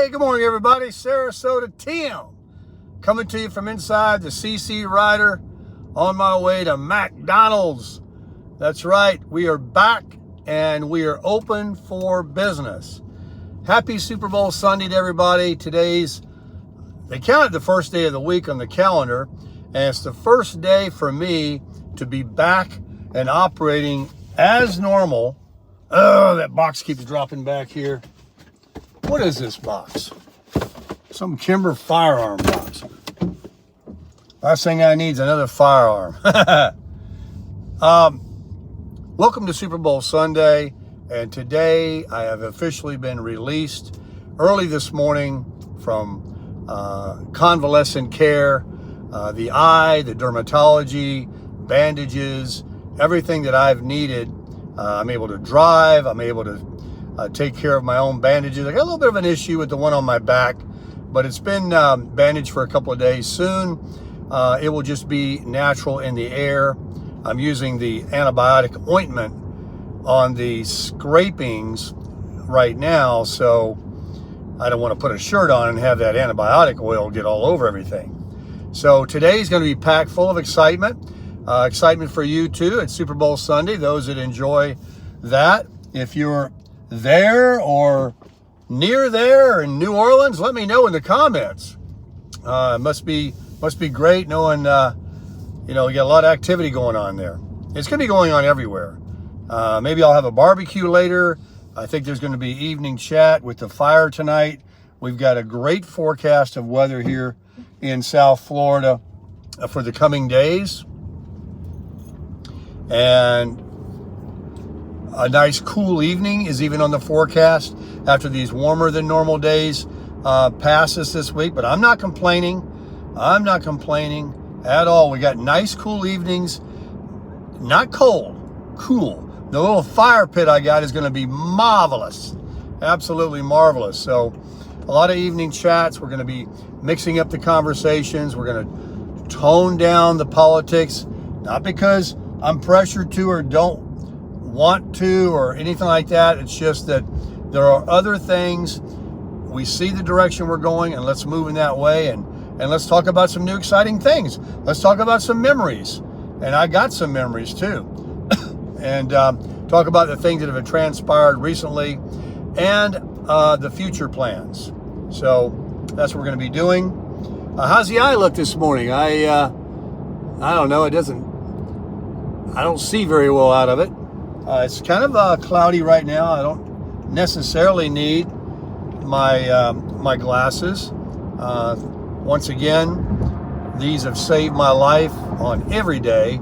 Hey, good morning, everybody. Sarasota Tim coming to you from inside the CC Rider on my way to McDonald's. That's right. We are back and we are open for business. Happy Super Bowl Sunday to everybody. They counted the first day of the week on the calendar, and it's the first day for me to be back and operating as normal. Oh, that box keeps dropping back here. What is this box? Some Kimber firearm box. Last thing I need is another firearm. Welcome to Super Bowl Sunday, and today I have officially been released early this morning from convalescent care, the eye, the dermatology, bandages, everything that I've needed. I'm able to drive. I'm able to take care of my own bandages. I got a little bit of an issue with the one on my back, but it's been bandaged for a couple of days. Soon, it will just be natural in the air. I'm using the antibiotic ointment on the scrapings right now, so I don't want to put a shirt on and have that antibiotic oil get all over everything. So today's going to be packed full of excitement. Excitement for you too. It's Super Bowl Sunday. Those that enjoy that, if you're there or near there in New Orleans, let me know in the comments. It must be great knowing we got a lot of activity going on there. It's going to be going on everywhere. Maybe I'll have a barbecue later. I think there's going to be evening chat with the fire tonight. We've got a great forecast of weather here in South Florida for the coming days, and a nice cool evening is even on the forecast after these warmer than normal days pass us this week. But I'm not complaining. I'm not complaining at all. We got nice cool evenings, not cold, cool. The little fire pit I got is going to be marvelous, absolutely marvelous. So a lot of evening chats. We're going to be mixing up the conversations. We're going to tone down the politics, not because I'm pressured to or don't want to or anything like that. It's just that there are other things. We see the direction we're going, and let's move in that way, and let's talk about some new exciting things. Let's talk about some memories, and I got some memories too. And talk about the things that have transpired recently and the future plans. So that's what we're going to be doing. How's the eye look this morning? I don't know. I don't see very well out of it. It's kind of cloudy right now. I don't necessarily need my glasses. Once again, these have saved my life on every day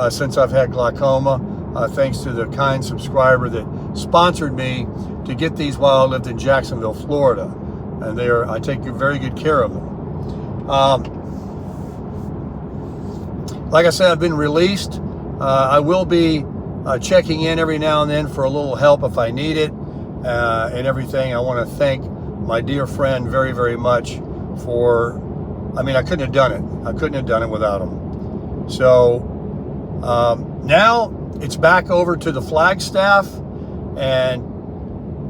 since I've had glaucoma, thanks to the kind subscriber that sponsored me to get these while I lived in Jacksonville, Florida. And I take very good care of them. Like I said, I've been released. I will be checking in every now and then for a little help if I need it, and everything. I want to thank my dear friend very, very much for, I couldn't have done it. I couldn't have done it without him. So now it's back over to the Flagstaff, and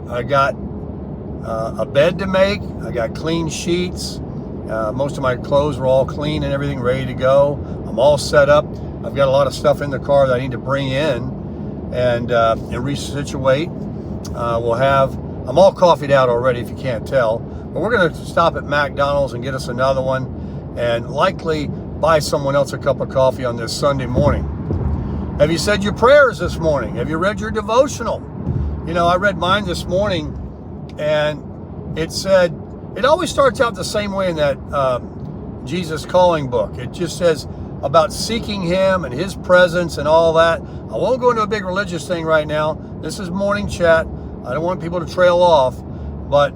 I got a bed to make. I got clean sheets. Most of my clothes were all clean and everything ready to go. I'm all set up. I've got a lot of stuff in the car that I need to bring in and resituate. I'm all coffeeed out already, if you can't tell. But we're going to stop at McDonald's and get us another one, and likely buy someone else a cup of coffee on this Sunday morning. Have you said your prayers this morning? Have you read your devotional? I read mine this morning, and it said, it always starts out the same way in that Jesus Calling book. It just says about seeking him and his presence and all that. I won't go into a big religious thing right now. This is morning chat. I don't want people to trail off, but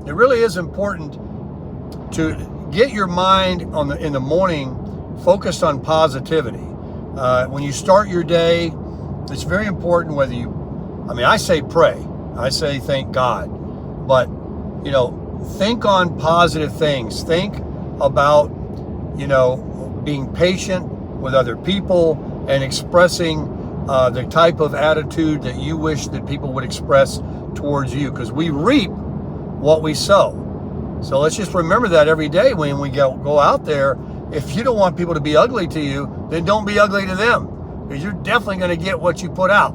it really is important to get your mind in the morning focused on positivity. When you start your day, it's very important whether I say pray, I say thank God, but think on positive things. Think about being patient with other people and expressing the type of attitude that you wish that people would express towards you, because we reap what we sow. So let's just remember that every day when we go out there. If you don't want people to be ugly to you, then don't be ugly to them, because you're definitely going to get what you put out.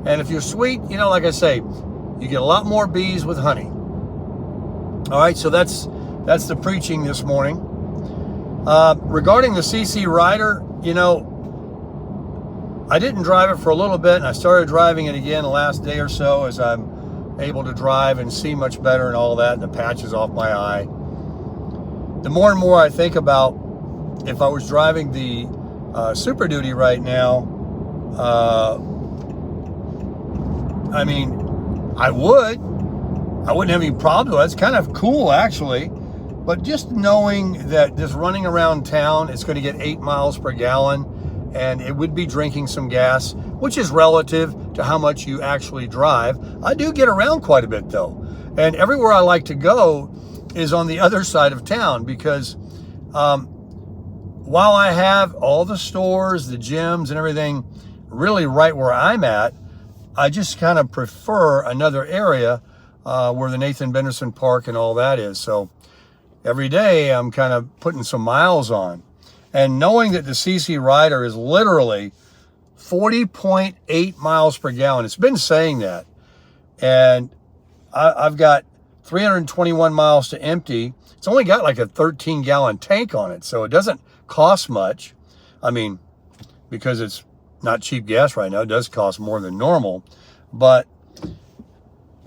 And if you're sweet, you know, like I say, you get a lot more bees with honey. All right, so that's the preaching this morning. Regarding the CC Rider, you know, I didn't drive it for a little bit, and I started driving it again the last day or so as I'm able to drive and see much better and all that, and the patches off my eye. The more and more I think about if I was driving the Super Duty right now, I mean, I wouldn't have any problem with it. It's kind of cool, actually. But just knowing that just running around town, it's going to get 8 miles per gallon, and it would be drinking some gas, which is relative to how much you actually drive. I do get around quite a bit, though. And everywhere I like to go is on the other side of town, because while I have all the stores, the gyms, and everything really right where I'm at, I just kind of prefer another area where the Nathan Benderson Park and all that is. So every day I'm kind of putting some miles on. And knowing that the CC Rider is literally 40.8 miles per gallon, it's been saying that. And I've got 321 miles to empty. It's only got like a 13-gallon tank on it, so it doesn't cost much. I mean, because it's not cheap gas right now, it does cost more than normal. But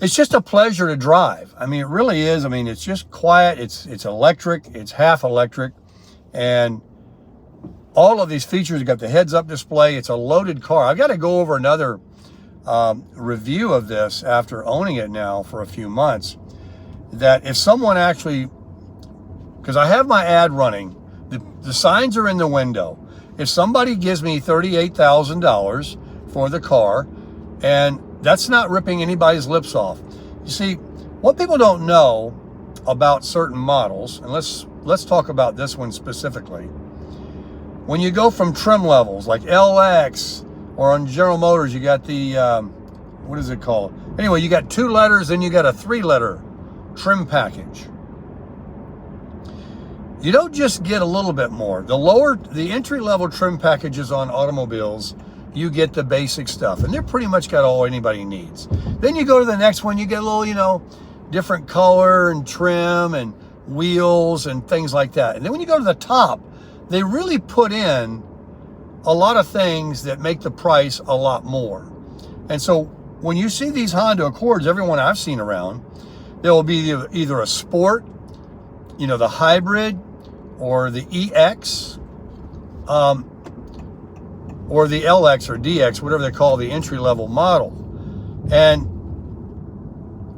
it's just a pleasure to drive. I mean, it really is. I mean, it's just quiet. It's electric. It's half electric. And all of these features, you got the heads-up display. It's a loaded car. I've got to go over another review of this after owning it now for a few months. That if someone actually, because I have my ad running, the signs are in the window. If somebody gives me $38,000 for the car, and that's not ripping anybody's lips off. You see, what people don't know about certain models, and let's talk about this one specifically. When you go from trim levels like LX, or on General Motors, you got the, what is it called? Anyway, you got 2 letters, then you got a 3-letter trim package. You don't just get a little bit more. The entry-level trim packages on automobiles, you get the basic stuff, and they're pretty much got all anybody needs. Then you go to the next one, you get a little, you know, different color and trim and wheels and things like that. And then when you go to the top, they really put in a lot of things that make the price a lot more. And so when you see these Honda Accords, everyone I've seen around, there will be either a Sport, you know, the Hybrid, or the EX, or the LX or DX, whatever they call the entry-level model. And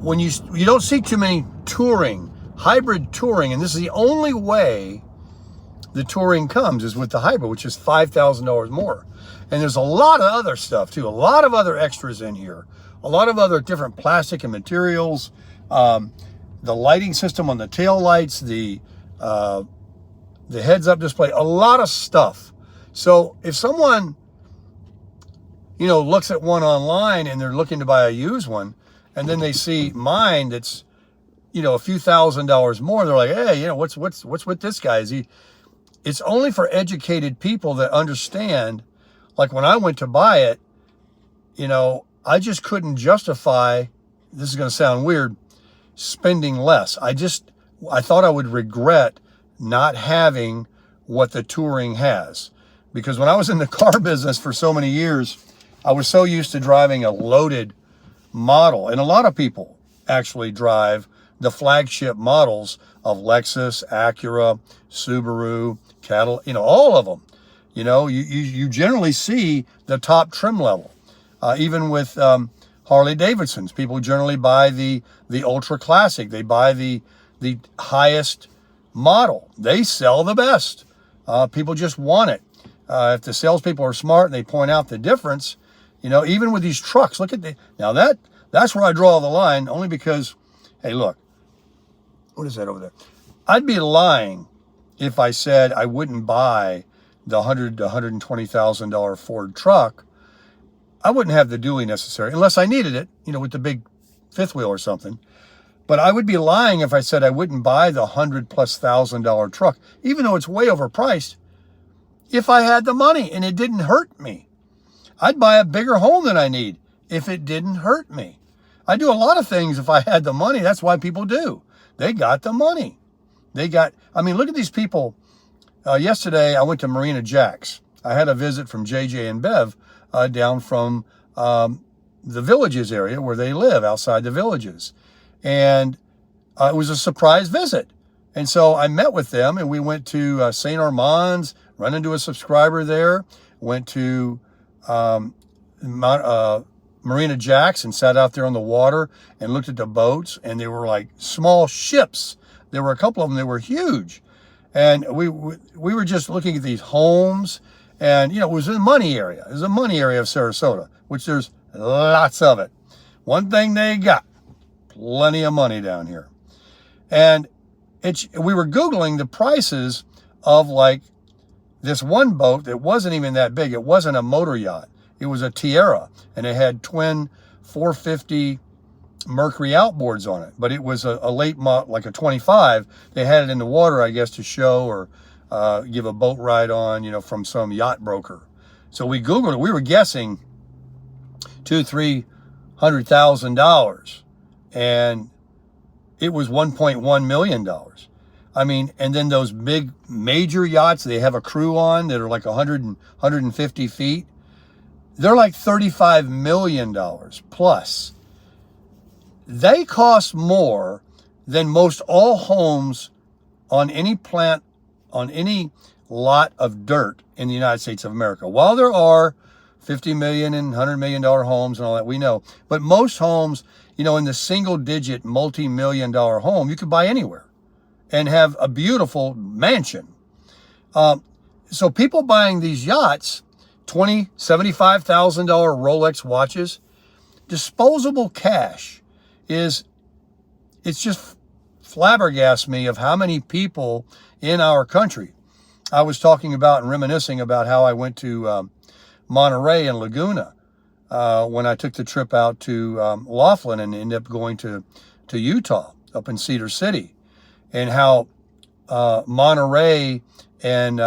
when you don't see too many hybrid touring, and this is the only way the touring comes is with the hybrid, which is $5,000 more. And there's a lot of other stuff too, a lot of other extras in here, a lot of other different plastic and materials, the lighting system on the tail lights, the heads-up display, a lot of stuff. So if someone, you know, looks at one online and they're looking to buy a used one, and then they see mine that's, you know, a few $1,000s more, they're like, hey, you know, what's with this guy? It's only for educated people that understand. Like when I went to buy it, you know, I just couldn't justify, this is going to sound weird, spending less. I thought I would regret not having what the touring has. Because when I was in the car business for so many years, I was so used to driving a loaded model. And a lot of people actually drive the flagship models of Lexus, Acura, Subaru, Cadillac, you know, all of them. You know, you generally see the top trim level. Even with Harley Davidsons, people generally buy the ultra classic. They buy the highest model. They sell the best. People just want it. If the salespeople are smart and they point out the difference, you know, even with these trucks, look at now that's where I draw the line, only because, hey, look, what is that over there? I'd be lying if I said I wouldn't buy the $100,000 to $120,000 Ford truck. I wouldn't have the dually necessary unless I needed it, you know, with the big fifth wheel or something. But I would be lying if I said I wouldn't buy the $100,000+ truck, even though it's way overpriced, if I had the money and it didn't hurt me. I'd buy a bigger home than I need if it didn't hurt me. I do a lot of things if I had the money. That's why people do. They got the money. Look at these people. Yesterday, I went to Marina Jack's. I had a visit from JJ and Bev down from the Villages area where they live, outside the Villages. And it was a surprise visit. And so I met with them, and we went to St. Armand's, run into a subscriber there, went to Marina Jack's and sat out there on the water and looked at the boats, and they were like small ships. There were a couple of them that were huge. And we were just looking at these homes, and, it was a money area. It was a money area of Sarasota, which there's lots of it. One thing they got, plenty of money down here. And we were Googling the prices of like this one boat that wasn't even that big. It wasn't a motor yacht. It was a Tierra, and it had twin 450 Mercury outboards on it. But it was a late model, like a 25. They had it in the water, I guess, to show or give a boat ride on, from some yacht broker. So we Googled it. We were guessing $200,000-300,000, and it was $1.1 million. And then those big major yachts they have a crew on that are like 150 feet, they're like $35 million plus. They cost more than most all homes on any lot of dirt in the United States of America. While there are $50 million and $100 million homes and all that, we know. But most homes, in the single-digit multi-million-dollar home, you could buy anywhere and have a beautiful mansion. So people buying these yachts, $20,000, $75,000 Rolex watches, disposable cash it's just flabbergasts me of how many people in our country. I was talking about and reminiscing about how I went to Monterey and Laguna when I took the trip out to Laughlin and ended up going to Utah, up in Cedar City, and how Monterey and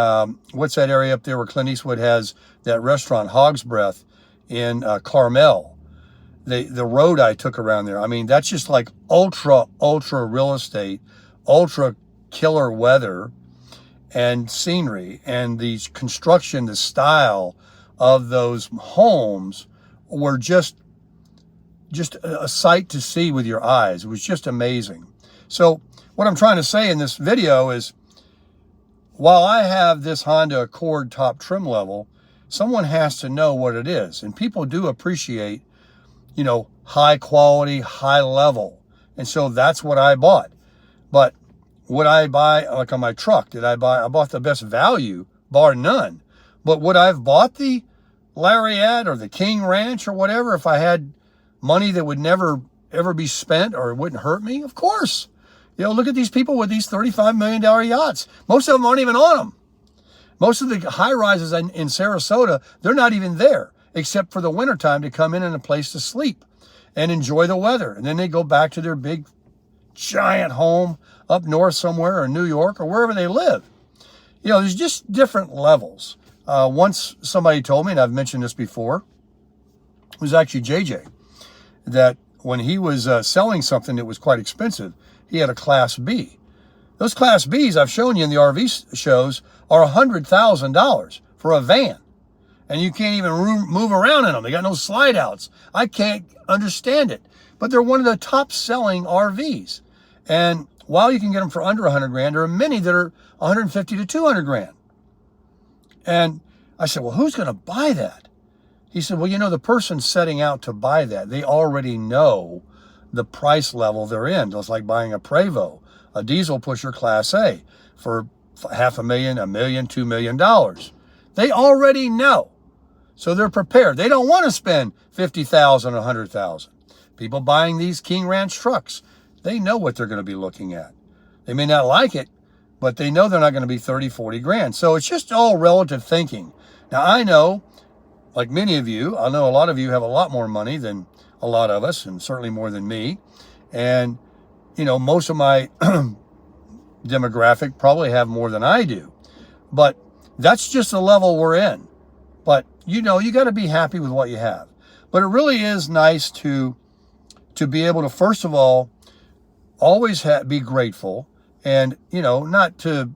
what's that area up there where Clint Eastwood has that restaurant, Hog's Breath, in Carmel. The road I took around there, that's just like ultra real estate, ultra killer weather and scenery, and the construction, the style of those homes were just a sight to see with your eyes. It was just amazing. So what I'm trying to say in this video is, while I have this Honda Accord top trim level, someone has to know what it is. And people do appreciate, high quality, high level. And so that's what I bought. But would I buy, like on my truck, I bought the best value, bar none. But would I have bought the Lariat or the King Ranch or whatever if I had money that would never, ever be spent or it wouldn't hurt me? Of course. Look at these people with these $35 million yachts. Most of them aren't even on them. Most of the high rises in Sarasota, they're not even there, except for the wintertime to come in and a place to sleep and enjoy the weather. And then they go back to their big, giant home up north somewhere, or New York, or wherever they live. There's just different levels. Once somebody told me, and I've mentioned this before, it was actually JJ, that when he was selling something that was quite expensive, he had a Class B. Those Class Bs I've shown you in the RV shows are $100,000 for a van. And you can't even move around in them. They got no slide outs. I can't understand it. But they're one of the top selling RVs. And while you can get them for under $100,000, there are many that are $150,000 to $200,000. And I said, well, who's going to buy that? He said, well, the person setting out to buy that, they already know the price level they're in. It's like buying a Prevost, a diesel pusher Class A, for $500,000, $1 million, $2 million. They already know. So they're prepared. They don't want to spend $50,000 or $100,000. People buying these King Ranch trucks, they know what they're going to be looking at. They may not like it, but they know they're not going to be $30,000, $40,000. So it's just all relative thinking. Now I know, like many of you, I know a lot of you have a lot more money than a lot of us, and certainly more than me. And most of my demographic probably have more than I do. But that's just the level we're in. But, you got to be happy with what you have. But it really is nice to be able to, first of all, always be grateful and, not to,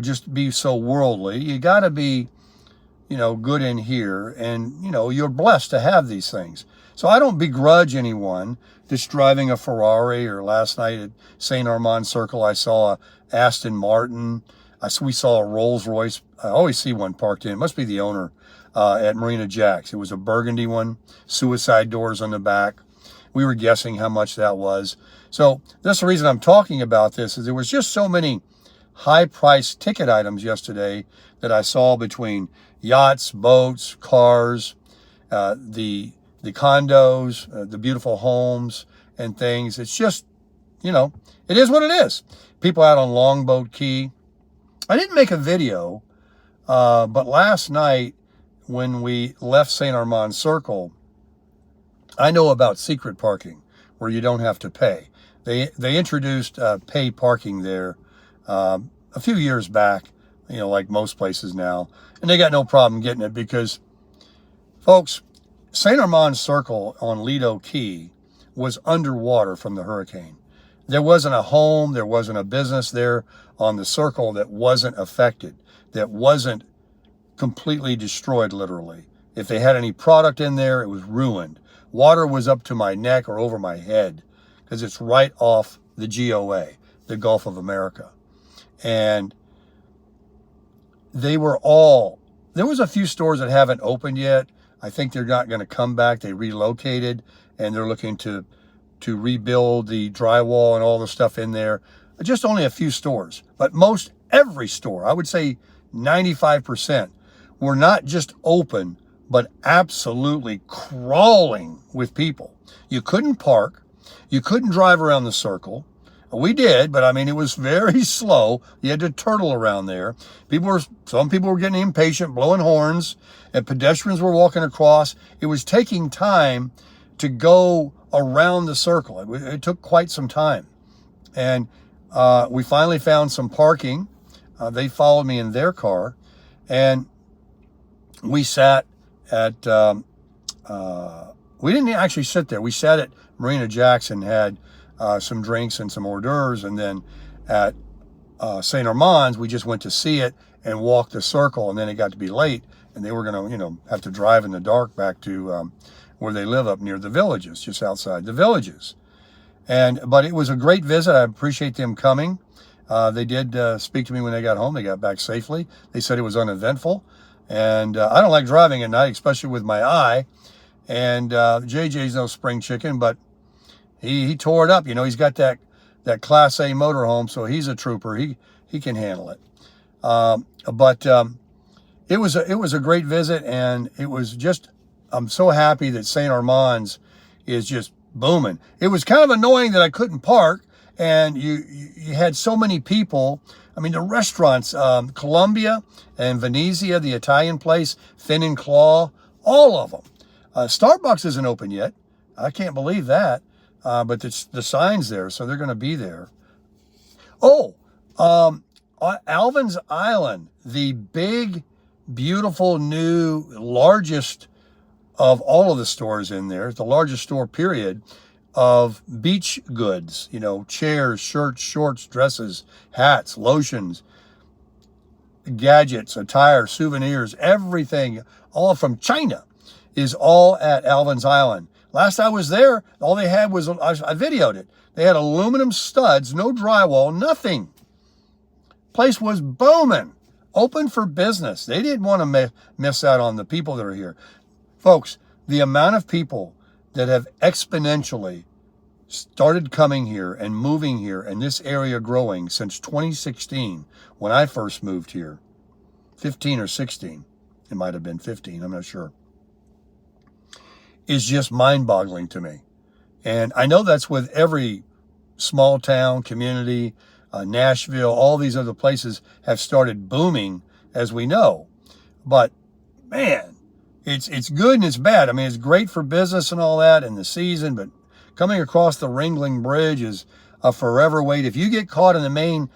just be so worldly. You got to be, good in here. And, you're blessed to have these things. So I don't begrudge anyone that's driving a Ferrari, or last night at St. Armand Circle, I saw a Aston Martin. We saw a Rolls Royce. I always see one parked in. It must be the owner at Marina Jack's. It was a burgundy one, suicide doors on the back. We were guessing how much that was. So that's the reason I'm talking about this, is there was just so many high-priced ticket items yesterday that I saw between yachts, boats, cars, the condos, the beautiful homes and things. It's just, it is what it is. People out on Longboat Key. I didn't make a video, but last night when we left St. Armand Circle, I know about secret parking where you don't have to pay. They introduced pay parking there a few years back, like most places now, and they got no problem getting it because, folks, St. Armand Circle on Lido Key was underwater from the hurricane. There wasn't a home, there wasn't a business there on the circle that wasn't affected, that wasn't completely destroyed, literally. If they had any product in there, it was ruined. Water was up to my neck or over my head because it's right off the GOA, the Gulf of America. And there was a few stores that haven't opened yet. I think they're not going to come back. They relocated and they're looking to rebuild the drywall and all the stuff in there. Just only a few stores, but most every store, I would say 95%, were not just open, but absolutely crawling with people. You couldn't park. You couldn't drive around the circle. We did, but I mean, it was very slow. You had to turtle around there. Some people were getting impatient, blowing horns, and pedestrians were walking across. It was taking time to go around the circle. It took quite some time. And we finally found some parking. They followed me in their car, and we sat at, we didn't actually sit there. We sat at Marina Jack's and had some drinks and some hors d'oeuvres. And then at St. Armand's, we just went to see it and walked the circle. And then it got to be late, and they were going to, have to drive in the dark back to where they live up near the villages, just outside the villages. But it was a great visit. I appreciate them coming. They did speak to me when they got home. They got back safely. They said it was uneventful. And I don't like driving at night, especially with my eye. And JJ's no spring chicken, but he tore it up. He's got that Class A motorhome, so he's a trooper. He can handle it. But it was a great visit, and it was just, I'm so happy that St. Armand's is just booming. It was kind of annoying that I couldn't park, and you had so many people. I mean, the restaurants, Columbia and Venezia, the Italian place, Fin and Claw, all of them. Starbucks isn't open yet. I can't believe that. But it's the sign's there, so they're going to be there. Oh, Alvin's Island, the big, beautiful, new, largest of all of the stores in there, the largest store, period, of beach goods, chairs, shirts, shorts, dresses, hats, lotions, gadgets, attire, souvenirs, everything, all from China, is all at Alvin's Island. Last I was there, all they had was, I videoed it. They had aluminum studs, no drywall, nothing. Place was booming, open for business. They didn't want to miss out on the people that are here. Folks, the amount of people that have exponentially started coming here and moving here, and this area growing since 2016, when I first moved here, 15 or 16, it might have been 15, I'm not sure, is just mind-boggling to me. And I know that's with every small town, community, Nashville, all these other places have started booming, as we know. But, man, it's good and it's bad. I mean, it's great for business and all that in the season, but coming across the Ringling Bridge is a forever wait. If you get caught in the main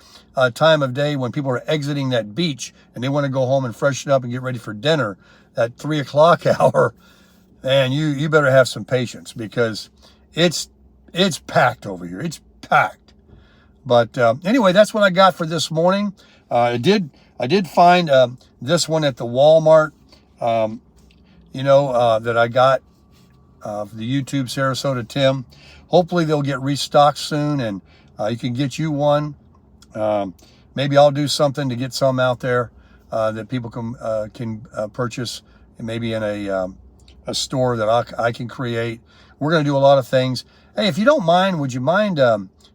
time of day when people are exiting that beach and they want to go home and freshen up and get ready for dinner at 3 o'clock hour, man, you better have some patience, because it's packed over here. It's packed. But anyway, that's what I got for this morning. I did find this one at the Walmart, that I got for the YouTube Sarasota Tim. Hopefully they'll get restocked soon, and you can get you one. Maybe I'll do something to get some out there that people can purchase, maybe in a store that I can create. We're going to do a lot of things. Hey, if you don't mind, would you mind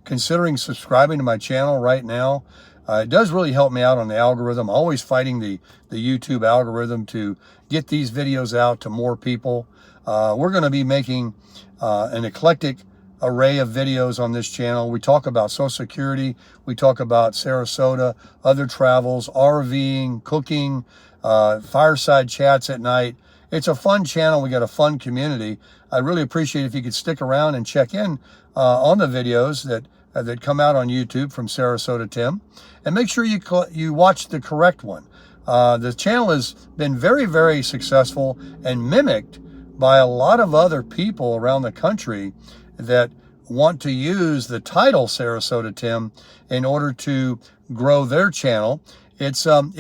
considering subscribing to my channel right now? It does really help me out on the algorithm. I'm always fighting the YouTube algorithm to get these videos out to more people. We're going to be making an eclectic array of videos on this channel. We talk about Social Security, we talk about Sarasota, other travels, RVing, cooking, fireside chats at night. It's a fun channel. We got a fun community. I'd really appreciate if you could stick around and check in on the videos that come out on YouTube from Sarasota Tim, and make sure you watch the correct one. The channel has been very, very successful and mimicked by a lot of other people around the country that want to use the title Sarasota Tim in order to grow their channel. It's kind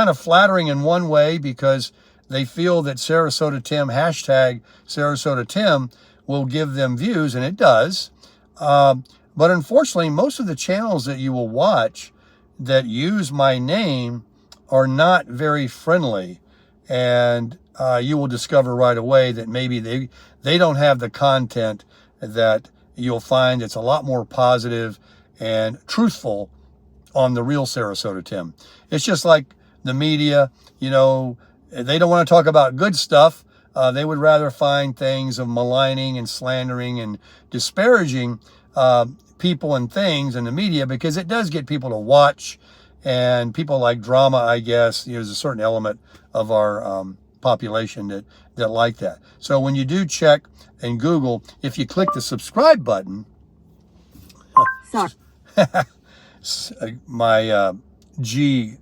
of flattering in one way, because they feel that Sarasota Tim, hashtag Sarasota Tim, will give them views, and it does. But unfortunately, most of the channels that you will watch that use my name are not very friendly. And you will discover right away that maybe they don't have the content that you'll find that's a lot more positive and truthful on the real Sarasota Tim. It's just like the media, they don't want to talk about good stuff. They would rather find things of maligning and slandering and disparaging people and things in the media, because it does get people to watch, and people like drama, I guess. There's a certain element of our population that like that. So when you do check and Google, if you click the subscribe button, sorry, my GOOGLE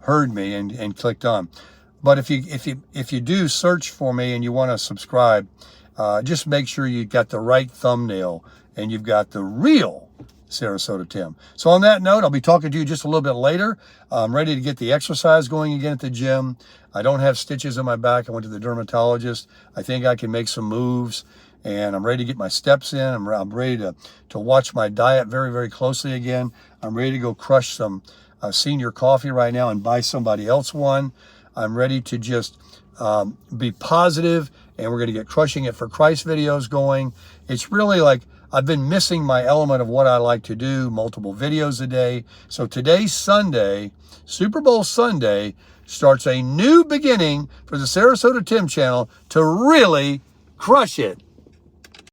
heard me and clicked on. But if you do search for me and you want to subscribe, just make sure you got the right thumbnail and you've got the real Sarasota Tim. So on that note, I'll be talking to you just a little bit later. I'm ready to get the exercise going again at the gym. I don't have stitches in my back. I went to the dermatologist. I think I can make some moves, and I'm ready to get my steps in. I'm ready to watch my diet very, very closely again. I'm ready to go crush some senior coffee right now and buy somebody else one. I'm ready to just be positive, and we're going to get Crushing It for Christ videos going. It's really like I've been missing my element of what I like to do, multiple videos a day. So today's Sunday, Super Bowl Sunday, starts a new beginning for the Sarasota Tim channel to really crush it.